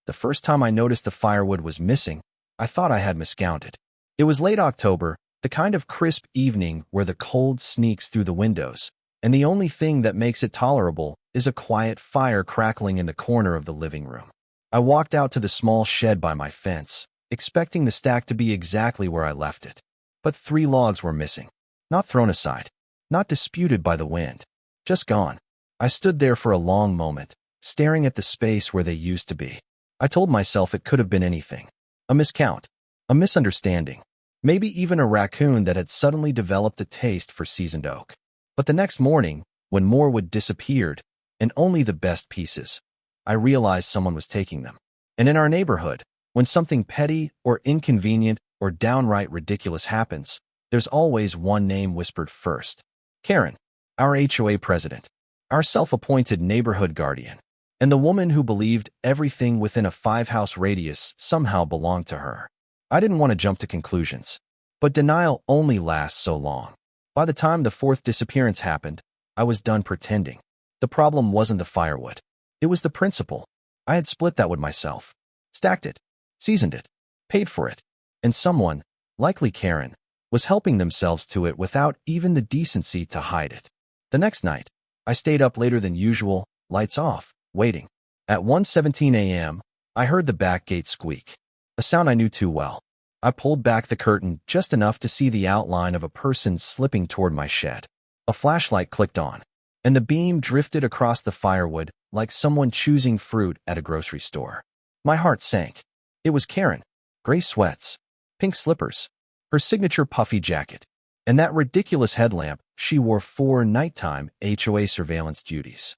The first time I noticed the firewood was missing, I thought I had miscounted. It was late October, the kind of crisp evening where the cold sneaks through the windows, and the only thing that makes it tolerable is a quiet fire crackling in the corner of the living room. I walked out to the small shed by my fence, expecting the stack to be exactly where I left it. But 3 logs were missing. Not thrown aside, not disputed by the wind, just gone. I stood there for a long moment, staring at the space where they used to be. I told myself it could have been anything. A miscount, a misunderstanding, maybe even a raccoon that had suddenly developed a taste for seasoned oak. But the next morning, when more wood disappeared, and only the best pieces, I realized someone was taking them. And in our neighborhood, when something petty or inconvenient or downright ridiculous happens, there's always one name whispered first. Karen, our HOA president, our self-appointed neighborhood guardian, and the woman who believed everything within a 5-house radius somehow belonged to her. I didn't want to jump to conclusions, but denial only lasts so long. By the time the 4th disappearance happened, I was done pretending. The problem wasn't the firewood. It was the principle. I had split that wood myself, stacked it, seasoned it, paid for it, and someone, likely Karen, was helping themselves to it without even the decency to hide it. The next night, I stayed up later than usual, lights off, waiting. At 1:17 a.m., I heard the back gate squeak, a sound I knew too well. I pulled back the curtain just enough to see the outline of a person slipping toward my shed. A flashlight clicked on, and the beam drifted across the firewood like someone choosing fruit at a grocery store. My heart sank. It was Karen. Gray sweats, pink slippers, her signature puffy jacket, and that ridiculous headlamp she wore for nighttime HOA surveillance duties.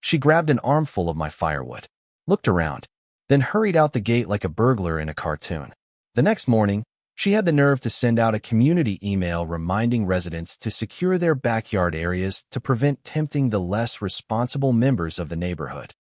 She grabbed an armful of my firewood, looked around, then hurried out the gate like a burglar in a cartoon. The next morning, she had the nerve to send out a community email reminding residents to secure their backyard areas to prevent tempting the less responsible members of the neighborhood.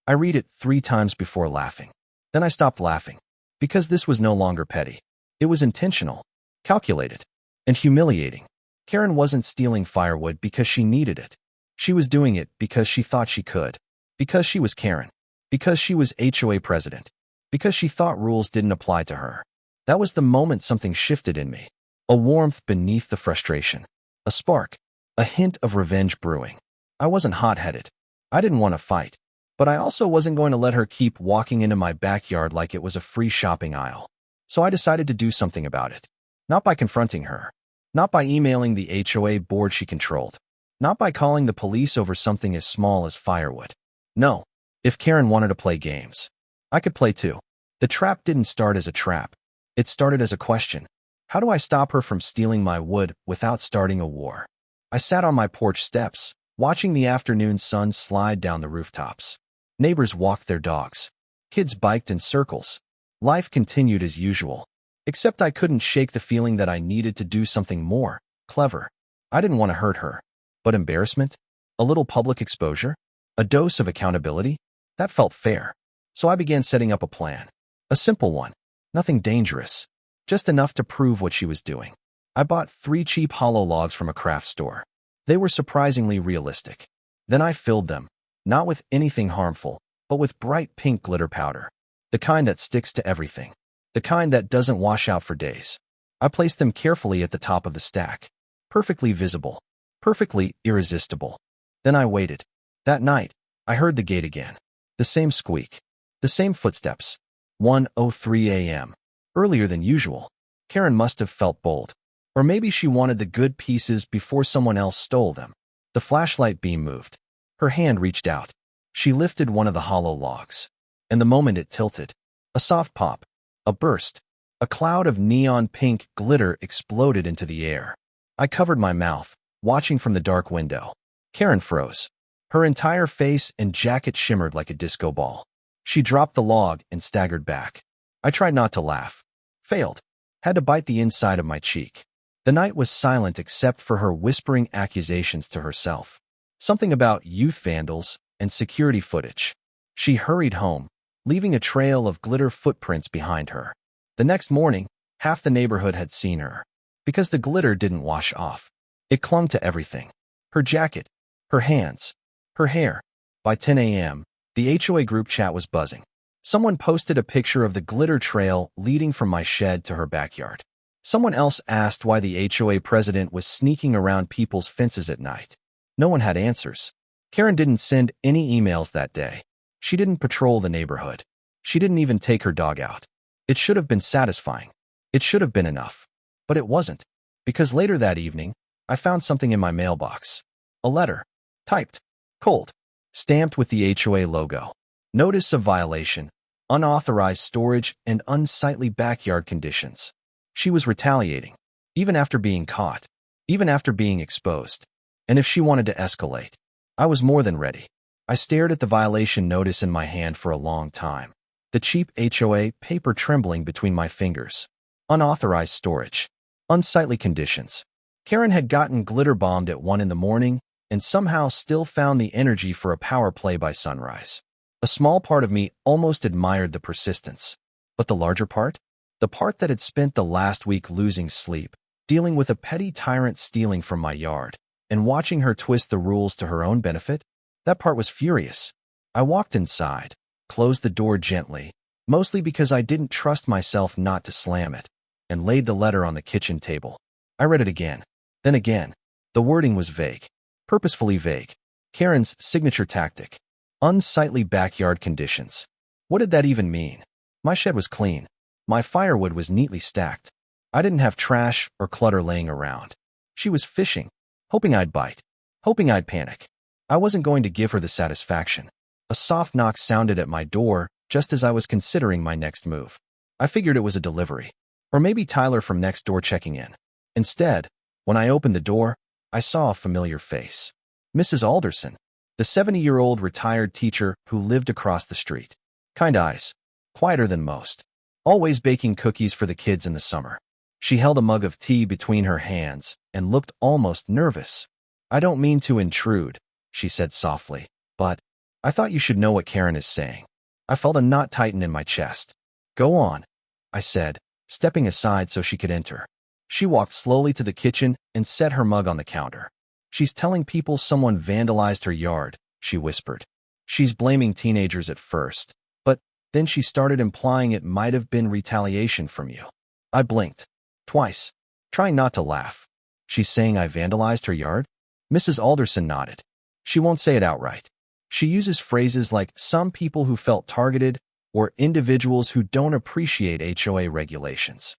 I read it 3 times before laughing. Then I stopped laughing, because this was no longer petty. It was intentional, calculated, and humiliating. Karen wasn't stealing firewood because she needed it. She was doing it because she thought she could, because she was Karen, because she was HOA president, because she thought rules didn't apply to her. That was the moment something shifted in me, a warmth beneath the frustration, a spark, a hint of revenge brewing. I wasn't hot-headed. I didn't want to fight, but I also wasn't going to let her keep walking into my backyard like it was a free shopping aisle. So I decided to do something about it. Not by confronting her, not by emailing the HOA board she controlled, not by calling the police over something as small as firewood. No, if Karen wanted to play games, I could play too. The trap didn't start as a trap. It started as a question. How do I stop her from stealing my wood without starting a war? I sat on my porch steps, watching the afternoon sun slide down the rooftops. Neighbors walked their dogs. Kids biked in circles. Life continued as usual, except I couldn't shake the feeling that I needed to do something more clever. I didn't want to hurt her, but embarrassment, a little public exposure, a dose of accountability, that felt fair. So I began setting up a plan. A simple one. Nothing dangerous, just enough to prove what she was doing. I bought 3 cheap hollow logs from a craft store. They were surprisingly realistic. Then I filled them, not with anything harmful, but with bright pink glitter powder. The kind that sticks to everything. The kind that doesn't wash out for days. I placed them carefully at the top of the stack. Perfectly visible. Perfectly irresistible. Then I waited. That night, I heard the gate again. The same squeak. The same footsteps. 1:03 a.m. Earlier than usual. Karen must have felt bold. Or maybe she wanted the good pieces before someone else stole them. The flashlight beam moved. Her hand reached out. She lifted one of the hollow logs. And the moment it tilted, a soft pop, a burst, a cloud of neon pink glitter exploded into the air. I covered my mouth, watching from the dark window. Karen froze. Her entire face and jacket shimmered like a disco ball. She dropped the log and staggered back. I tried not to laugh. Failed. Had to bite the inside of my cheek. The night was silent except for her whispering accusations to herself. Something about youth vandals and security footage. She hurried home, leaving a trail of glitter footprints behind her. The next morning, half the neighborhood had seen her. Because the glitter didn't wash off. It clung to everything. Her jacket, her hands, her hair. By 10 a.m., the HOA group chat was buzzing. Someone posted a picture of the glitter trail leading from my shed to her backyard. Someone else asked why the HOA president was sneaking around people's fences at night. No one had answers. Karen didn't send any emails that day. She didn't patrol the neighborhood. She didn't even take her dog out. It should have been satisfying. It should have been enough. But it wasn't. Because later that evening, I found something in my mailbox. A letter. Typed. Cold. Stamped with the HOA logo. Notice of violation. Unauthorized storage and unsightly backyard conditions. She was retaliating. Even after being caught. Even after being exposed. And if she wanted to escalate, I was more than ready. I stared at the violation notice in my hand for a long time. The cheap HOA paper trembling between my fingers. Unauthorized storage. Unsightly conditions. Karen had gotten glitter bombed at 1 in the morning and somehow still found the energy for a power play by sunrise. A small part of me almost admired the persistence. But the larger part? The part that had spent the last week losing sleep, dealing with a petty tyrant stealing from my yard, and watching her twist the rules to her own benefit? That part was furious. I walked inside, closed the door gently, mostly because I didn't trust myself not to slam it, and laid the letter on the kitchen table. I read it again, then again. The wording was vague. Purposefully vague. Karen's signature tactic. Unsightly backyard conditions. What did that even mean? My shed was clean. My firewood was neatly stacked. I didn't have trash or clutter laying around. She was fishing, hoping I'd bite, hoping I'd panic. I wasn't going to give her the satisfaction. A soft knock sounded at my door just as I was considering my next move. I figured it was a delivery, or maybe Tyler from next door checking in. Instead, when I opened the door, I saw a familiar face. Mrs. Alderson, the 70-year-old retired teacher who lived across the street. Kind eyes, quieter than most, always baking cookies for the kids in the summer. She held a mug of tea between her hands and looked almost nervous. "I don't mean to intrude," she said softly, "but I thought you should know what Karen is saying." I felt a knot tighten in my chest. "Go on," I said, stepping aside so she could enter. She walked slowly to the kitchen and set her mug on the counter. "She's telling people someone vandalized her yard," she whispered. "She's blaming teenagers at first, but then she started implying it might have been retaliation from you." I blinked. Twice, trying not to laugh. "She's saying I vandalized her yard?" Mrs. Alderson nodded. "She won't say it outright. She uses phrases like some people who felt targeted or individuals who don't appreciate HOA regulations.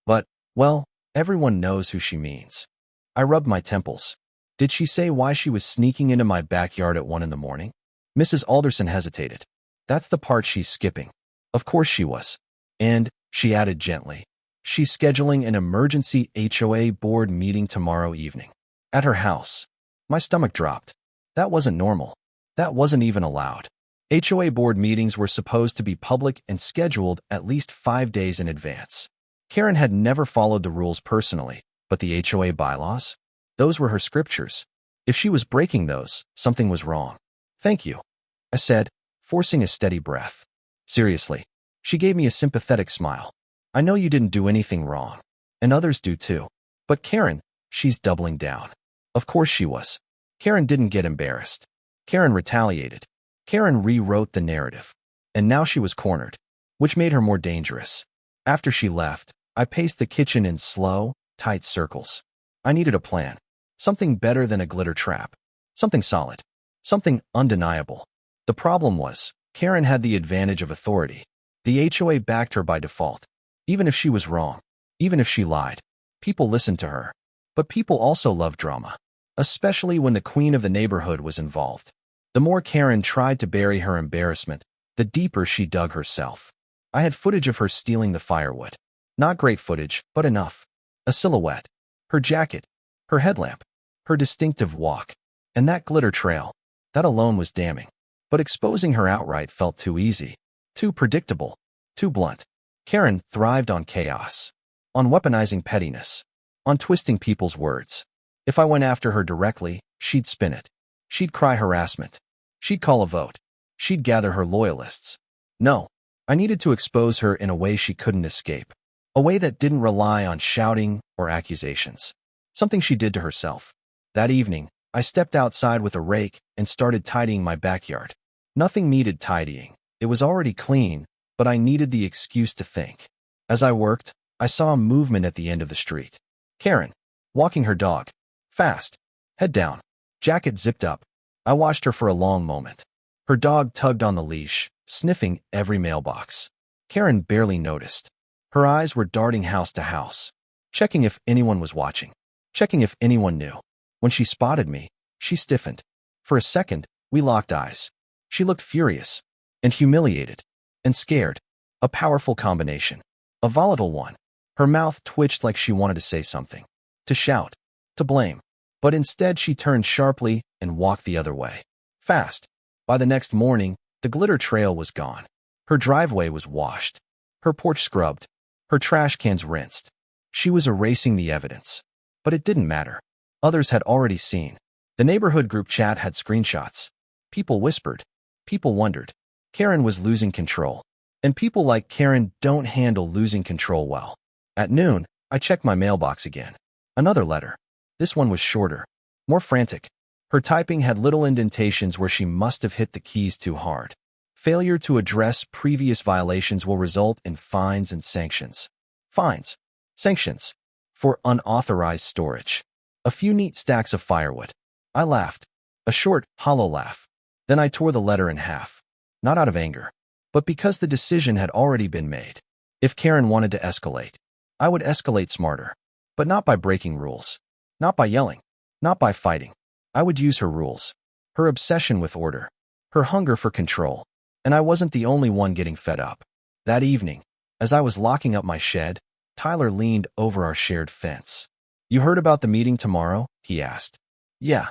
But, well, everyone knows who she means." I rubbed my temples. "Did she say why she was sneaking into my backyard at 1 in the morning?" Mrs. Alderson hesitated. "That's the part she's skipping." Of course she was. And, she added gently, "she's scheduling an emergency HOA board meeting tomorrow evening. At her house." My stomach dropped. That wasn't normal. That wasn't even allowed. HOA board meetings were supposed to be public and scheduled at least 5 days in advance. Karen had never followed the rules personally, but the HOA bylaws? Those were her scriptures. If she was breaking those, something was wrong. "Thank you," I said, forcing a steady breath. "Seriously." She gave me a sympathetic smile. "I know you didn't do anything wrong. And others do too. But Karen, she's doubling down." Of course she was. Karen didn't get embarrassed. Karen retaliated. Karen rewrote the narrative. And now she was cornered, which made her more dangerous. After she left, I paced the kitchen in slow, tight circles. I needed a plan. Something better than a glitter trap. Something solid. Something undeniable. The problem was, Karen had the advantage of authority. The HOA backed her by default. Even if she was wrong. Even if she lied. People listened to her. But people also love drama. Especially when the queen of the neighborhood was involved. The more Karen tried to bury her embarrassment, the deeper she dug herself. I had footage of her stealing the firewood. Not great footage, but enough. A silhouette. Her jacket. Her headlamp. Her distinctive walk. And that glitter trail. That alone was damning. But exposing her outright felt too easy. Too predictable. Too blunt. Karen thrived on chaos. On weaponizing pettiness. On twisting people's words. If I went after her directly, she'd spin it. She'd cry harassment. She'd call a vote. She'd gather her loyalists. No, I needed to expose her in a way she couldn't escape. A way that didn't rely on shouting or accusations. Something she did to herself. That evening, I stepped outside with a rake and started tidying my backyard. Nothing needed tidying. It was already clean, but I needed the excuse to think. As I worked, I saw a movement at the end of the street. Karen, walking her dog. Fast. Head down. Jacket zipped up. I watched her for a long moment. Her dog tugged on the leash, sniffing every mailbox. Karen barely noticed. Her eyes were darting house to house, checking if anyone was watching, checking if anyone knew. When she spotted me, she stiffened. For a second, we locked eyes. She looked furious, and humiliated, and scared. A powerful combination. A volatile one. Her mouth twitched like she wanted to say something, to shout, to blame. But instead she turned sharply and walked the other way. Fast. By the next morning, the glitter trail was gone. Her driveway was washed. Her porch scrubbed. Her trash cans rinsed. She was erasing the evidence. But it didn't matter. Others had already seen. The neighborhood group chat had screenshots. People whispered. People wondered. Karen was losing control. And people like Karen don't handle losing control well. At noon, I checked my mailbox again. Another letter. This one was shorter, more frantic. Her typing had little indentations where she must have hit the keys too hard. Failure to address previous violations will result in fines and sanctions. Fines. Sanctions. For unauthorized storage. A few neat stacks of firewood. I laughed. A short, hollow laugh. Then I tore the letter in half. Not out of anger, but because the decision had already been made. If Karen wanted to escalate, I would escalate smarter. But not by breaking rules. Not by yelling. Not by fighting. I would use her rules. Her obsession with order. Her hunger for control. And I wasn't the only one getting fed up. That evening, as I was locking up my shed, Tyler leaned over our shared fence. "You heard about the meeting tomorrow?" he asked. "Yeah."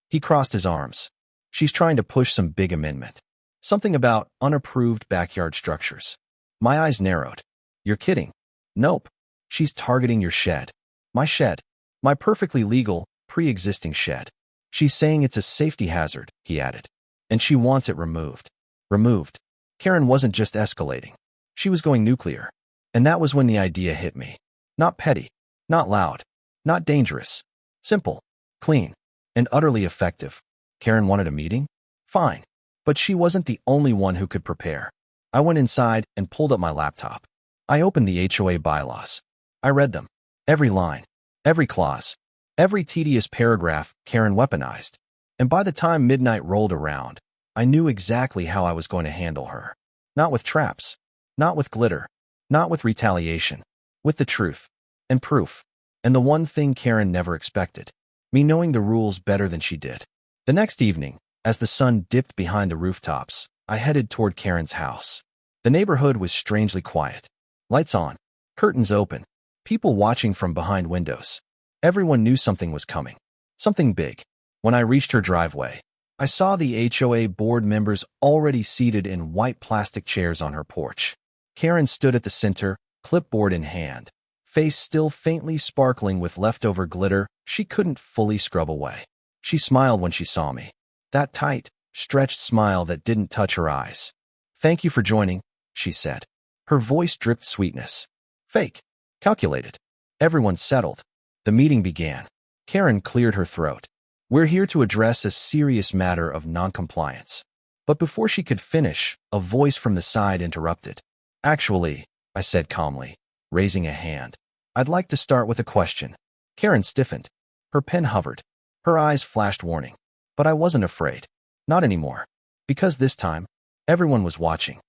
He crossed his arms. "She's trying to push some big amendment. Something about unapproved backyard structures." My eyes narrowed. "You're kidding." "Nope. She's targeting your shed." "My shed." "My perfectly legal, pre-existing shed." "She's saying it's a safety hazard," he added. "And she wants it removed." Removed. Karen wasn't just escalating. She was going nuclear. And that was when the idea hit me. Not petty. Not loud. Not dangerous. Simple. Clean. And utterly effective. Karen wanted a meeting? Fine. But she wasn't the only one who could prepare. I went inside and pulled up my laptop. I opened the HOA bylaws. I read them. Every line. Every clause. Every tedious paragraph Karen weaponized. And by the time midnight rolled around, I knew exactly how I was going to handle her. Not with traps. Not with glitter. Not with retaliation. With the truth. And proof. And the one thing Karen never expected. Me knowing the rules better than she did. The next evening, as the sun dipped behind the rooftops, I headed toward Karen's house. The neighborhood was strangely quiet. Lights on. Curtains open. People watching from behind windows. Everyone knew something was coming. Something big. When I reached her driveway, I saw the HOA board members already seated in white plastic chairs on her porch. Karen stood at the center, clipboard in hand, face still faintly sparkling with leftover glitter she couldn't fully scrub away. She smiled when she saw me. That tight, stretched smile that didn't touch her eyes. "Thank you for joining," she said. Her voice dripped sweetness. Fake. Calculated. Everyone settled. The meeting began. Karen cleared her throat. "We're here to address a serious matter of noncompliance." But before she could finish, a voice from the side interrupted. "Actually," I said calmly, raising a hand, "I'd like to start with a question." Karen stiffened. Her pen hovered. Her eyes flashed warning. But I wasn't afraid. Not anymore. Because this time, everyone was watching.